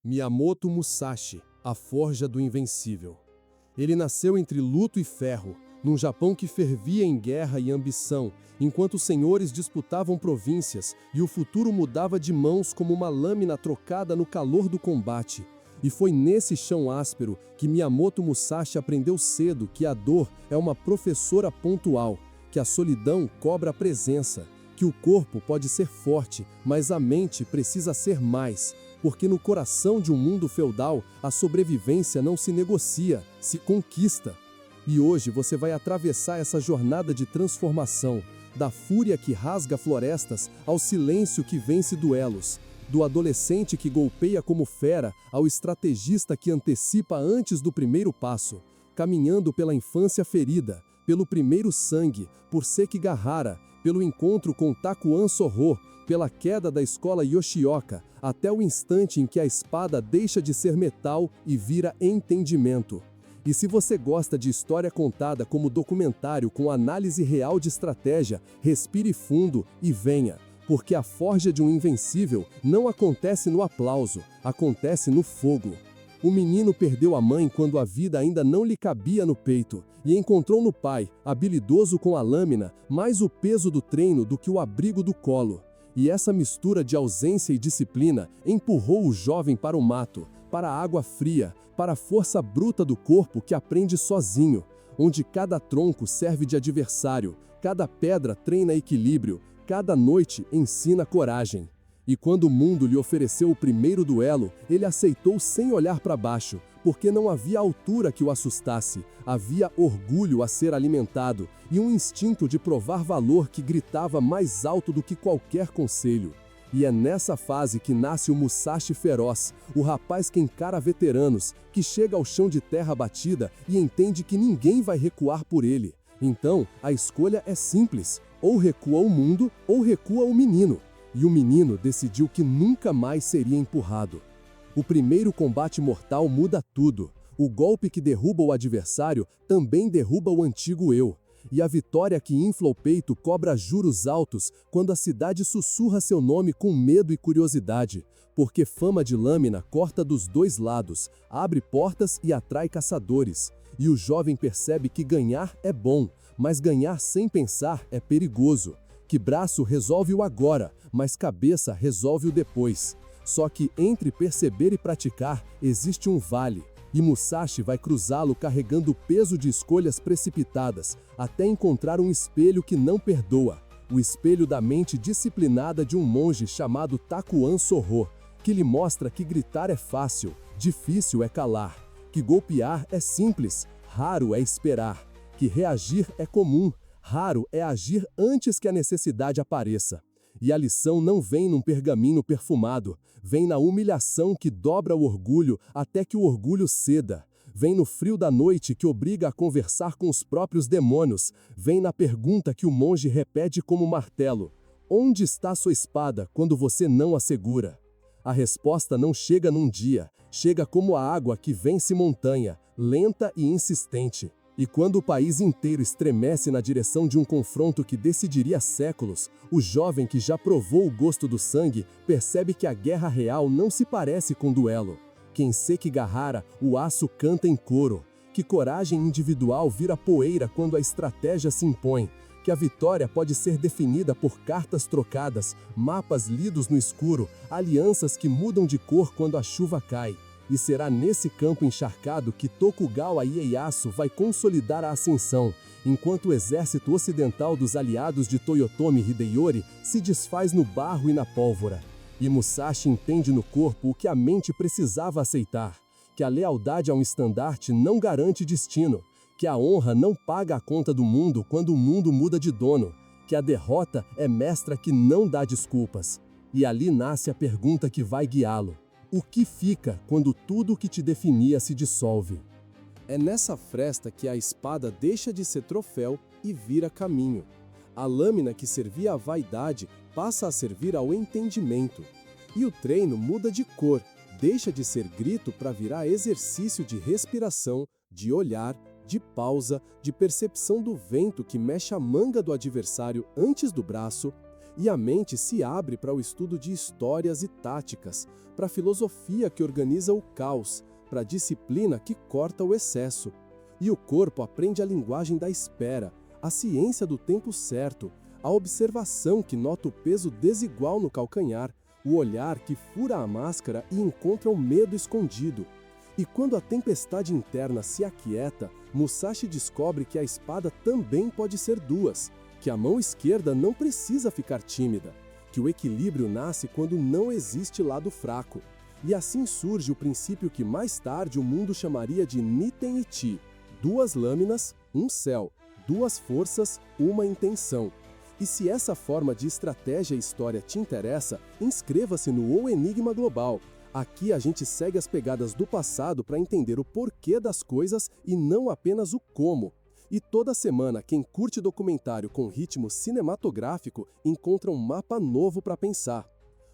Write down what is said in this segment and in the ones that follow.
Miyamoto Musashi, a forja do invencível. Ele nasceu entre luto e ferro, num Japão que fervia em guerra e ambição, enquanto os senhores disputavam províncias e o futuro mudava de mãos como uma lâmina trocada no calor do combate. E foi nesse chão áspero que Miyamoto Musashi aprendeu cedo que a dor é uma professora pontual, que a solidão cobra a presença, que o corpo pode ser forte, mas a mente precisa ser mais, porque no coração de um mundo feudal, a sobrevivência não se negocia, se conquista. E hoje você vai atravessar essa jornada de transformação, da fúria que rasga florestas ao silêncio que vence duelos, do adolescente que golpeia como fera ao estrategista que antecipa antes do primeiro passo, caminhando pela infância ferida, pelo primeiro sangue, por Sekigahara, pelo encontro com Takuan Sorro, pela queda da escola Yoshioka, até o instante em que a espada deixa de ser metal e vira entendimento. E se você gosta de história contada como documentário com análise real de estratégia, respire fundo e venha, porque a forja de um invencível não acontece no aplauso, acontece no fogo. O menino perdeu a mãe quando a vida ainda não lhe cabia no peito, e encontrou no pai, habilidoso com a lâmina, mais o peso do treino do que o abrigo do colo. E essa mistura de ausência e disciplina empurrou o jovem para o mato, para a água fria, para a força bruta do corpo que aprende sozinho, onde cada tronco serve de adversário, cada pedra treina equilíbrio, cada noite ensina coragem. E quando o mundo lhe ofereceu o primeiro duelo, ele aceitou sem olhar para baixo, porque não havia altura que o assustasse, havia orgulho a ser alimentado e um instinto de provar valor que gritava mais alto do que qualquer conselho. E é nessa fase que nasce o Musashi feroz, o rapaz que encara veteranos, que chega ao chão de terra batida e entende que ninguém vai recuar por ele. Então, a escolha é simples, ou recua o mundo ou recua o menino. E o menino decidiu que nunca mais seria empurrado. O primeiro combate mortal muda tudo. O golpe que derruba o adversário também derruba o antigo eu. E a vitória que infla o peito cobra juros altos quando a cidade sussurra seu nome com medo e curiosidade, porque fama de lâmina corta dos dois lados, abre portas e atrai caçadores. E o jovem percebe que ganhar é bom, mas ganhar sem pensar é perigoso. Que braço resolve o agora, mas cabeça resolve o depois. Só que entre perceber e praticar existe um vale, e Musashi vai cruzá-lo carregando o peso de escolhas precipitadas, até encontrar um espelho que não perdoa, o espelho da mente disciplinada de um monge chamado Takuan Sorro, que lhe mostra que gritar é fácil, difícil é calar, que golpear é simples, raro é esperar, que reagir é comum, raro é agir antes que a necessidade apareça. E a lição não vem num pergaminho perfumado, vem na humilhação que dobra o orgulho até que o orgulho ceda. Vem no frio da noite que obriga a conversar com os próprios demônios. Vem na pergunta que o monge repete como martelo: onde está sua espada quando você não a segura? A resposta não chega num dia, chega como a água que vence montanha, lenta e insistente. E quando o país inteiro estremece na direção de um confronto que decidiria séculos, o jovem que já provou o gosto do sangue percebe que a guerra real não se parece com duelo. Que em Sekigahara o aço canta em coro, que coragem individual vira poeira quando a estratégia se impõe, que a vitória pode ser definida por cartas trocadas, mapas lidos no escuro, alianças que mudam de cor quando a chuva cai. E será nesse campo encharcado que Tokugawa Ieyasu vai consolidar a ascensão, enquanto o exército ocidental dos aliados de Toyotomi Hideyori se desfaz no barro e na pólvora. E Musashi entende no corpo o que a mente precisava aceitar, que a lealdade a um estandarte não garante destino, que a honra não paga a conta do mundo quando o mundo muda de dono, que a derrota é mestra que não dá desculpas. E ali nasce a pergunta que vai guiá-lo. O que fica quando tudo o que te definia se dissolve? É nessa fresta que a espada deixa de ser troféu e vira caminho. A lâmina que servia à vaidade passa a servir ao entendimento. E o treino muda de cor, deixa de ser grito para virar exercício de respiração, de olhar, de pausa, de percepção do vento que mexe a manga do adversário antes do braço. e a mente se abre para o estudo de histórias e táticas, para a filosofia que organiza o caos, para a disciplina que corta o excesso. E o corpo aprende a linguagem da espera, a ciência do tempo certo, a observação que nota o peso desigual no calcanhar, o olhar que fura a máscara e encontra o medo escondido. E quando a tempestade interna se aquieta, Musashi descobre que a espada também pode ser duas, que a mão esquerda não precisa ficar tímida, que o equilíbrio nasce quando não existe lado fraco. E assim surge o princípio que mais tarde o mundo chamaria de Niten Ichi: duas lâminas, um céu, duas forças, uma intenção. E se essa forma de estratégia e história te interessa, inscreva-se no O Enigma Global. Aqui a gente segue as pegadas do passado para entender o porquê das coisas e não apenas o como. E toda semana, quem curte documentário com ritmo cinematográfico encontra um mapa novo para pensar.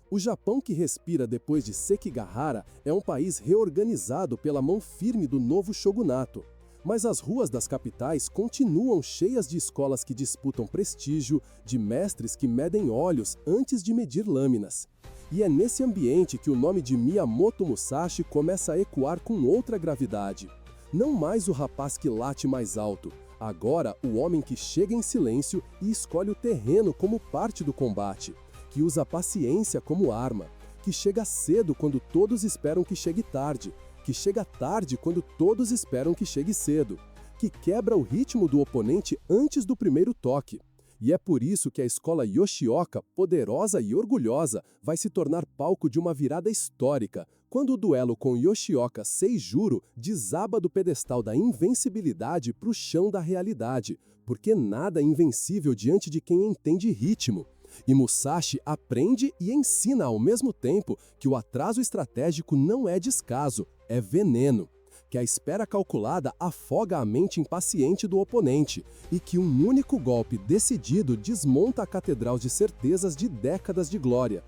O Japão que respira depois de Sekigahara é um país reorganizado pela mão firme do novo shogunato. Mas as ruas das capitais continuam cheias de escolas que disputam prestígio, de mestres que medem olhos antes de medir lâminas. E é nesse ambiente que o nome de Miyamoto Musashi começa a ecoar com outra gravidade. Não mais o rapaz que late mais alto, agora o homem que chega em silêncio e escolhe o terreno como parte do combate, que usa a paciência como arma, que chega cedo quando todos esperam que chegue tarde, que chega tarde quando todos esperam que chegue cedo, que quebra o ritmo do oponente antes do primeiro toque. E é por isso que a escola Yoshioka, poderosa e orgulhosa, vai se tornar palco de uma virada histórica, quando o duelo com Yoshioka Seijuro desaba do pedestal da invencibilidade para o chão da realidade, porque nada é invencível diante de quem entende ritmo. E Musashi aprende e ensina ao mesmo tempo que o atraso estratégico não é descaso, é veneno. Que a espera calculada afoga a mente impaciente do oponente e que um único golpe decidido desmonta a catedral de certezas de décadas de glória.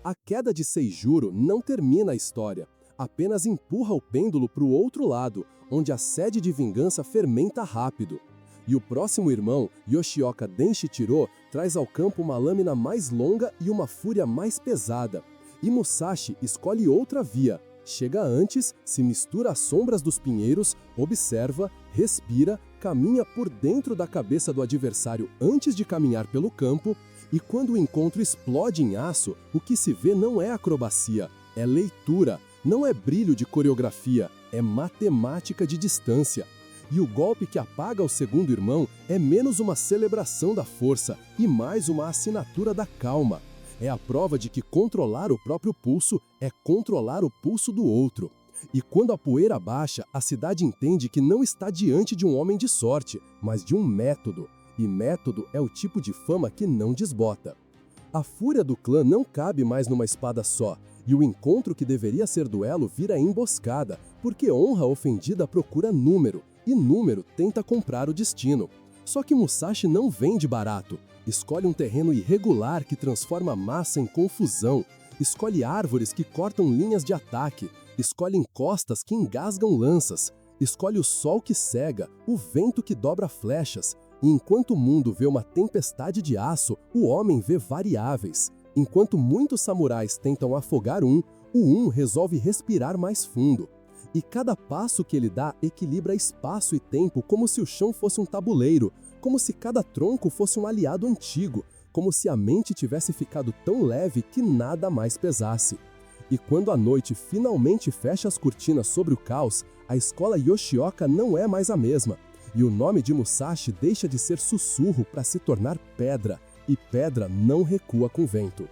A queda de Seijuro não termina a história, apenas empurra o pêndulo para o outro lado, onde a sede de vingança fermenta rápido. E o próximo irmão, Yoshioka Denshichiro, traz ao campo uma lâmina mais longa e uma fúria mais pesada. E Musashi escolhe outra via. Chega antes, se mistura às sombras dos pinheiros, observa, respira, caminha por dentro da cabeça do adversário antes de caminhar pelo campo, e quando o encontro explode em aço, o que se vê não é acrobacia, é leitura, não é brilho de coreografia, é matemática de distância. E o golpe que apaga o segundo irmão é menos uma celebração da força e mais uma assinatura da calma. É a prova de que controlar o próprio pulso é controlar o pulso do outro. E quando a poeira baixa, a cidade entende que não está diante de um homem de sorte, mas de um método. E método é o tipo de fama que não desbota. A fúria do clã não cabe mais numa espada só, e o encontro que deveria ser duelo vira emboscada, porque honra ofendida procura número, e número tenta comprar o destino. Só que Musashi não vende barato. Escolhe um terreno irregular que transforma massa em confusão. Escolhe árvores que cortam linhas de ataque. Escolhe encostas que engasgam lanças. Escolhe o sol que cega, o vento que dobra flechas. E enquanto o mundo vê uma tempestade de aço, o homem vê variáveis. Enquanto muitos samurais tentam afogar o um resolve respirar mais fundo. E cada passo que ele dá equilibra espaço e tempo como se o chão fosse um tabuleiro, como se cada tronco fosse um aliado antigo, como se a mente tivesse ficado tão leve que nada mais pesasse. E quando a noite finalmente fecha as cortinas sobre o caos, a escola Yoshioka não é mais a mesma. E o nome de Musashi deixa de ser sussurro para se tornar pedra, e pedra não recua com vento.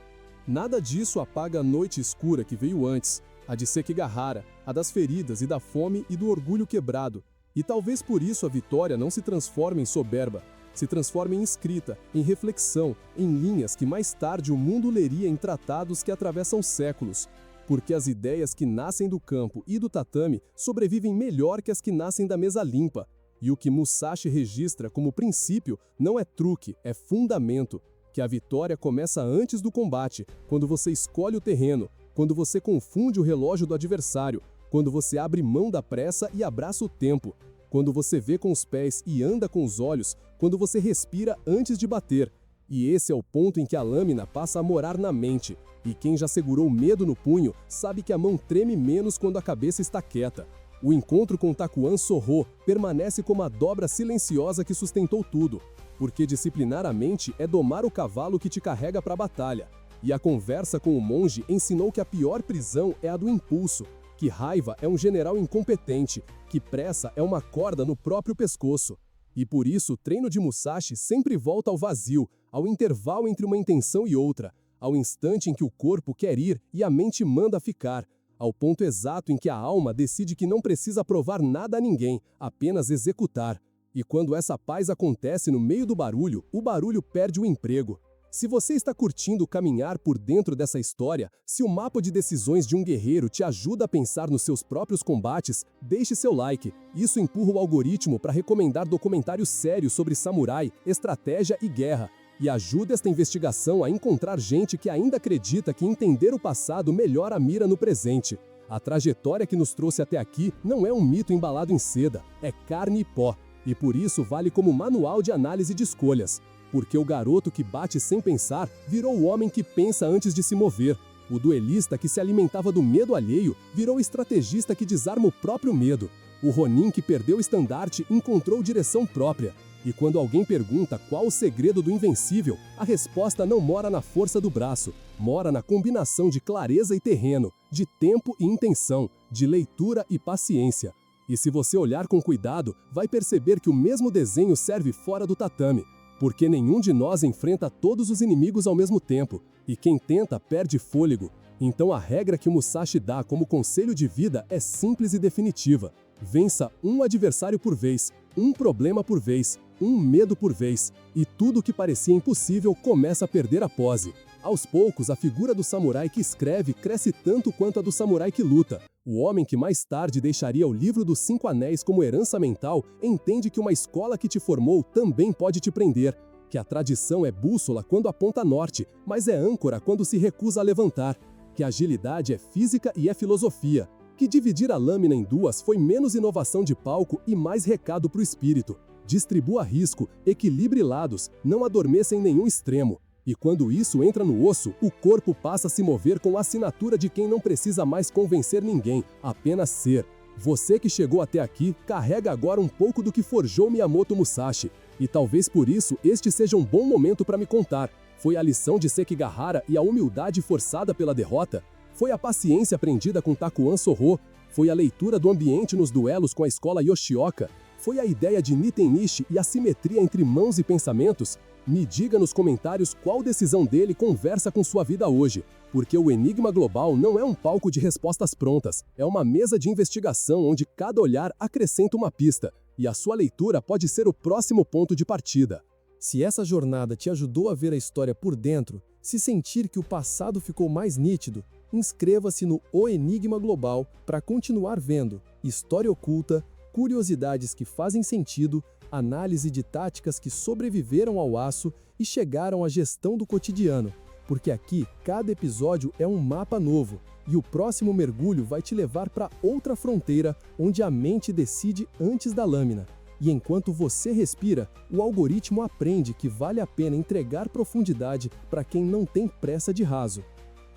Nada disso apaga a noite escura que veio antes, a de Sekigahara, a das feridas e da fome e do orgulho quebrado. E talvez por isso a vitória não se transforme em soberba, se transforme em escrita, em reflexão, em linhas que mais tarde o mundo leria em tratados que atravessam séculos. Porque as ideias que nascem do campo e do tatame sobrevivem melhor que as que nascem da mesa limpa. E o que Musashi registra como princípio não é truque, é fundamento. Que a vitória começa antes do combate, quando você escolhe o terreno, quando você confunde o relógio do adversário, quando você abre mão da pressa e abraça o tempo, quando você vê com os pés e anda com os olhos, quando você respira antes de bater, E esse é o ponto em que a lâmina passa a morar na mente. E quem já segurou o medo no punho sabe que a mão treme menos quando a cabeça está quieta. O encontro com Takuan Sorro permanece como a dobra silenciosa que sustentou tudo, porque disciplinar a mente é domar o cavalo que te carrega para a batalha. E a conversa com o monge ensinou que a pior prisão é a do impulso, que raiva é um general incompetente, que pressa é uma corda no próprio pescoço. E por isso o treino de Musashi sempre volta ao vazio, ao intervalo entre uma intenção e outra, ao instante em que o corpo quer ir e a mente manda ficar, ao ponto exato em que a alma decide que não precisa provar nada a ninguém, apenas executar. E quando essa paz acontece no meio do barulho, o barulho perde o emprego. Se você está curtindo caminhar por dentro dessa história, se o mapa de decisões de um guerreiro te ajuda a pensar nos seus próprios combates, deixe seu like. Isso empurra o algoritmo para recomendar documentários sérios sobre samurai, estratégia e guerra. E ajuda esta investigação a encontrar gente que ainda acredita que entender o passado melhora a mira no presente. A trajetória que nos trouxe até aqui não é um mito embalado em seda, é carne e pó. E por isso vale como manual de análise de escolhas. Porque o garoto que bate sem pensar virou o homem que pensa antes de se mover. O duelista que se alimentava do medo alheio virou o estrategista que desarma o próprio medo. O Ronin que perdeu o estandarte encontrou direção própria. E quando alguém pergunta qual o segredo do invencível, a resposta não mora na força do braço, mora na combinação de clareza e terreno, de tempo e intenção, de leitura e paciência. E se você olhar com cuidado, vai perceber que o mesmo desenho serve fora do tatame, porque nenhum de nós enfrenta todos os inimigos ao mesmo tempo, e quem tenta perde fôlego. Então a regra que o Musashi dá como conselho de vida é simples e definitiva. Vença um adversário por vez, um problema por vez, um medo por vez, e tudo que parecia impossível começa a perder a pose. Aos poucos, a figura do samurai que escreve cresce tanto quanto a do samurai que luta. O homem que mais tarde deixaria o livro dos 5 anéis como herança mental entende que uma escola que te formou também pode te prender, que a tradição é bússola quando aponta norte, mas é âncora quando se recusa a levantar, que a agilidade é física e é filosofia, que dividir a lâmina em duas foi menos inovação de palco e mais recado para o espírito. Distribua risco, equilibre lados, não adormeça em nenhum extremo. E quando isso entra no osso, o corpo passa a se mover com a assinatura de quem não precisa mais convencer ninguém, apenas ser. Você que chegou até aqui, carrega agora um pouco do que forjou Miyamoto Musashi. E talvez por isso este seja um bom momento para me contar. Foi a lição de Sekigahara e a humildade forçada pela derrota? Foi a paciência aprendida com Takuan Sorro? Foi a leitura do ambiente nos duelos com a escola Yoshioka? Foi a ideia de Niten-Nishi e a simetria entre mãos e pensamentos? Me diga nos comentários qual decisão dele conversa com sua vida hoje, porque o Enigma Global não é um palco de respostas prontas, é uma mesa de investigação onde cada olhar acrescenta uma pista, e a sua leitura pode ser o próximo ponto de partida. Se essa jornada te ajudou a ver a história por dentro, se sentir que o passado ficou mais nítido, inscreva-se no O Enigma Global para continuar vendo história oculta, curiosidades que fazem sentido, análise de táticas que sobreviveram ao aço e chegaram à gestão do cotidiano, porque aqui cada episódio é um mapa novo e o próximo mergulho vai te levar para outra fronteira onde a mente decide antes da lâmina. E enquanto você respira, o algoritmo aprende que vale a pena entregar profundidade para quem não tem pressa de raso.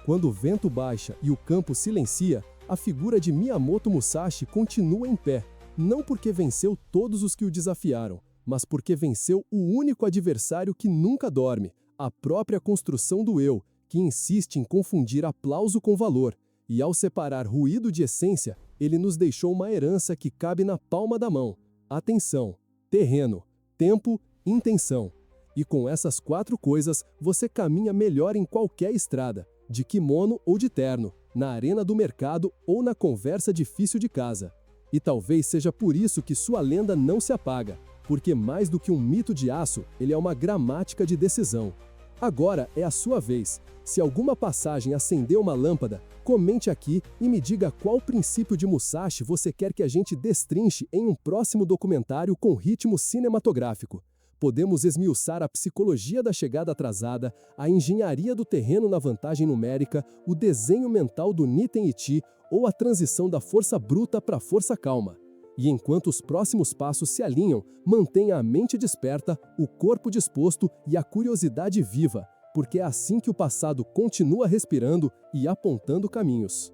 Quando o vento baixa e o campo silencia, a figura de Miyamoto Musashi continua em pé. Não porque venceu todos os que o desafiaram, mas porque venceu o único adversário que nunca dorme, a própria construção do eu, que insiste em confundir aplauso com valor. E ao separar ruído de essência, ele nos deixou uma herança que cabe na palma da mão. Atenção, terreno, tempo, intenção. E com essas 4 coisas, você caminha melhor em qualquer estrada, de kimono ou de terno, na arena do mercado ou na conversa difícil de casa. E talvez seja por isso que sua lenda não se apaga, porque mais do que um mito de aço, ele é uma gramática de decisão. Agora é a sua vez. Se alguma passagem acendeu uma lâmpada, comente aqui e me diga qual princípio de Musashi você quer que a gente destrinche em um próximo documentário com ritmo cinematográfico. Podemos esmiuçar a psicologia da chegada atrasada, a engenharia do terreno na vantagem numérica, o desenho mental do Niten Ichi ou a transição da força bruta para a força calma. E enquanto os próximos passos se alinham, mantenha a mente desperta, o corpo disposto e a curiosidade viva, porque é assim que o passado continua respirando e apontando caminhos.